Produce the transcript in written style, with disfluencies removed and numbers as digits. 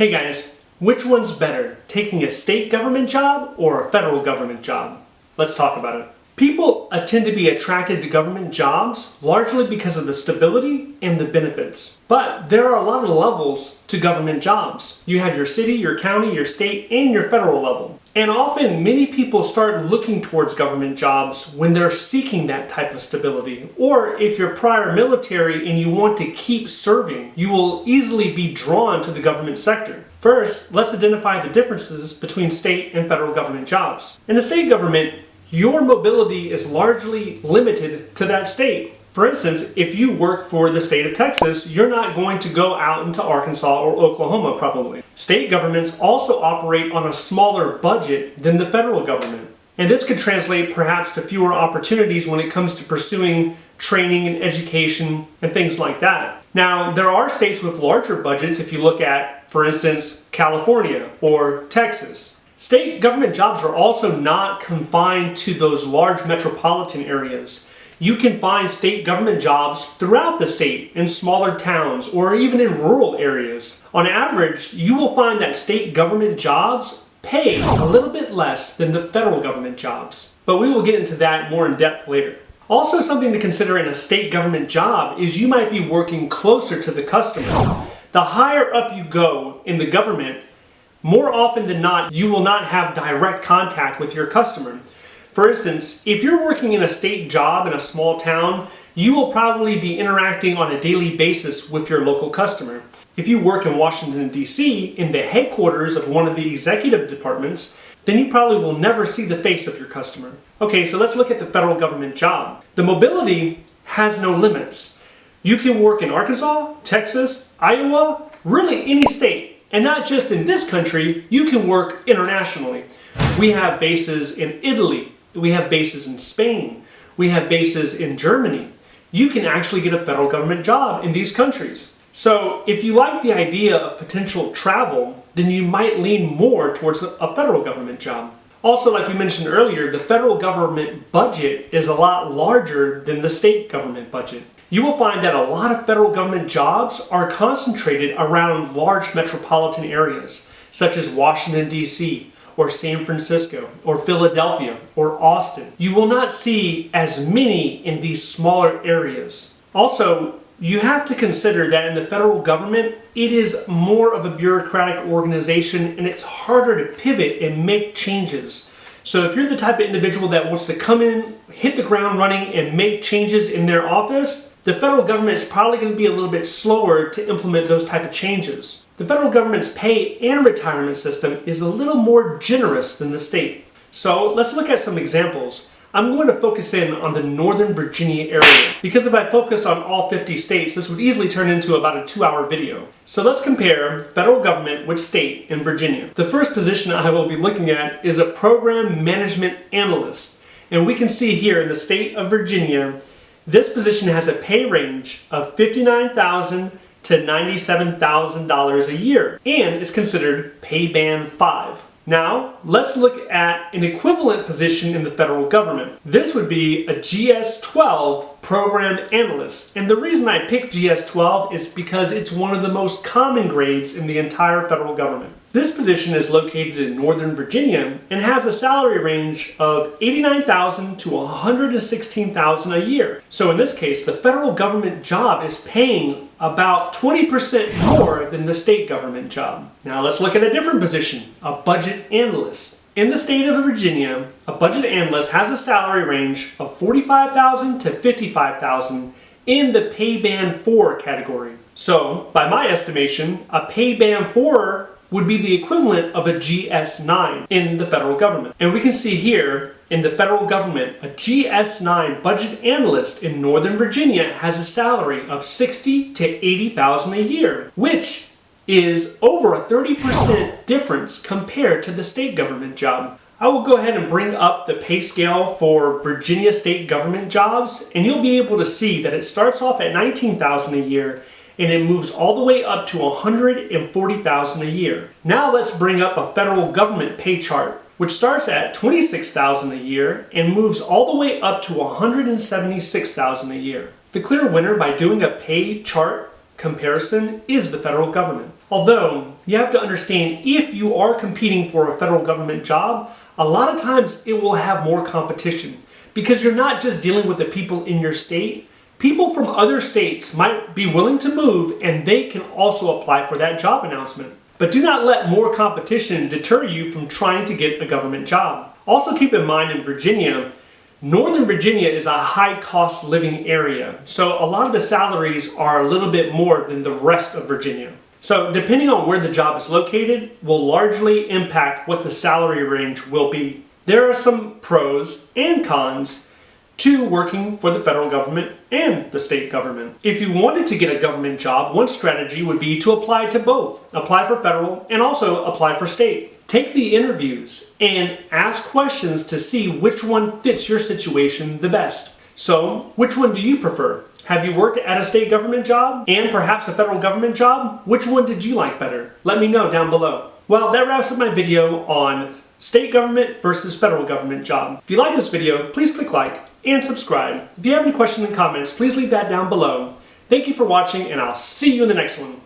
Hey guys, which one's better, taking a state government job or a federal government job? Let's talk about it. People tend to be attracted to government jobs largely because of the stability and the benefits. But there are a lot of levels to government jobs. You have your city, your county, your state, and your federal level. And often many people start looking towards government jobs when they're seeking that type of stability. Or if you're prior military and you want to keep serving, you will easily be drawn to the government sector. First, let's identify the differences between state and federal government jobs. In the state government, your mobility is largely limited to that state. For instance, if you work for the state of Texas, you're not going to go out into Arkansas or Oklahoma probably. State governments also operate on a smaller budget than the federal government. And this could translate perhaps to fewer opportunities when it comes to pursuing training and education and things like that. Now, there are states with larger budgets if you look at, for instance, California or Texas. State government jobs are also not confined to those large metropolitan areas. You can find state government jobs throughout the state in smaller towns or even in rural areas. On average, you will find that state government jobs pay a little bit less than the federal government jobs. But we will get into that more in depth later. Also, something to consider in a state government job is you might be working closer to the customer. The higher up you go in the government, more often than not, you will not have direct contact with your customer. For instance, if you're working in a state job in a small town, you will probably be interacting on a daily basis with your local customer. If you work in Washington, D.C., in the headquarters of one of the executive departments, then you probably will never see the face of your customer. Okay, so let's look at the federal government job. The mobility has no limits. You can work in Arkansas, Texas, Iowa, really any state. And not just in this country, you can work internationally. We have bases in Italy, we have bases in Spain, we have bases in Germany. You can actually get a federal government job in these countries. So if you like the idea of potential travel, then you might lean more towards a federal government job. Also, like we mentioned earlier, the federal government budget is a lot larger than the state government budget. You will find that a lot of federal government jobs are concentrated around large metropolitan areas, such as Washington, D.C., or San Francisco, or Philadelphia, or Austin. You will not see as many in these smaller areas. Also, you have to consider that in the federal government, it is more of a bureaucratic organization and it's harder to pivot and make changes. So if you're the type of individual that wants to come in, hit the ground running, and make changes in their office, the federal government is probably going to be a little bit slower to implement those type of changes. The federal government's pay and retirement system is a little more generous than the state. So let's look at some examples. I'm going to focus in on the Northern Virginia area because if I focused on all 50 states, this would easily turn into about a 2-hour video. So let's compare federal government with state in Virginia. The first position I will be looking at is a program management analyst. And we can see here in the state of Virginia, this position has a pay range of $59,000 to $97,000 a year and is considered pay band 5. Now, let's look at an equivalent position in the federal government. This would be a GS-12 program analyst. And the reason I picked GS-12 is because it's one of the most common grades in the entire federal government. This position is located in Northern Virginia and has a salary range of $89,000 to $116,000 a year. So in this case, the federal government job is paying about 20% more than the state government job. Now let's look at a different position, a budget analyst. In the state of Virginia, a budget analyst has a salary range of $45,000 to $55,000 in the pay band 4 category. So by my estimation, a pay band 4 would be the equivalent of a GS-9 in the federal government. And we can see here in the federal government, a GS-9 budget analyst in Northern Virginia has a salary of $60,000 to $80,000 a year, which is over a 30% difference compared to the state government job. I will go ahead and bring up the pay scale for Virginia state government jobs, and you'll be able to see that it starts off at $19,000 a year and it moves all the way up to $140,000 a year. Now let's bring up a federal government pay chart, which starts at $26,000 a year and moves all the way up to $176,000 a year. The clear winner by doing a pay chart comparison is the federal government. Although, you have to understand, if you are competing for a federal government job, a lot of times it will have more competition because you're not just dealing with the people in your state. People from other states might be willing to move and they can also apply for that job announcement. But do not let more competition deter you from trying to get a government job. Also keep in mind in Virginia, Northern Virginia is a high cost living area, so a lot of the salaries are a little bit more than the rest of Virginia. So depending on where the job is located will largely impact what the salary range will be. There are some pros and cons to working for the federal government and the state government. If you wanted to get a government job, one strategy would be to apply to both. Apply for federal and also apply for state. Take the interviews and ask questions to see which one fits your situation the best. So, which one do you prefer? Have you worked at a state government job and perhaps a federal government job? Which one did you like better? Let me know down below. Well, that wraps up my video on state government versus federal government job. If you like this video, please click like and subscribe. If you have any questions and comments, please leave that down below. Thank you for watching, and I'll see you in the next one.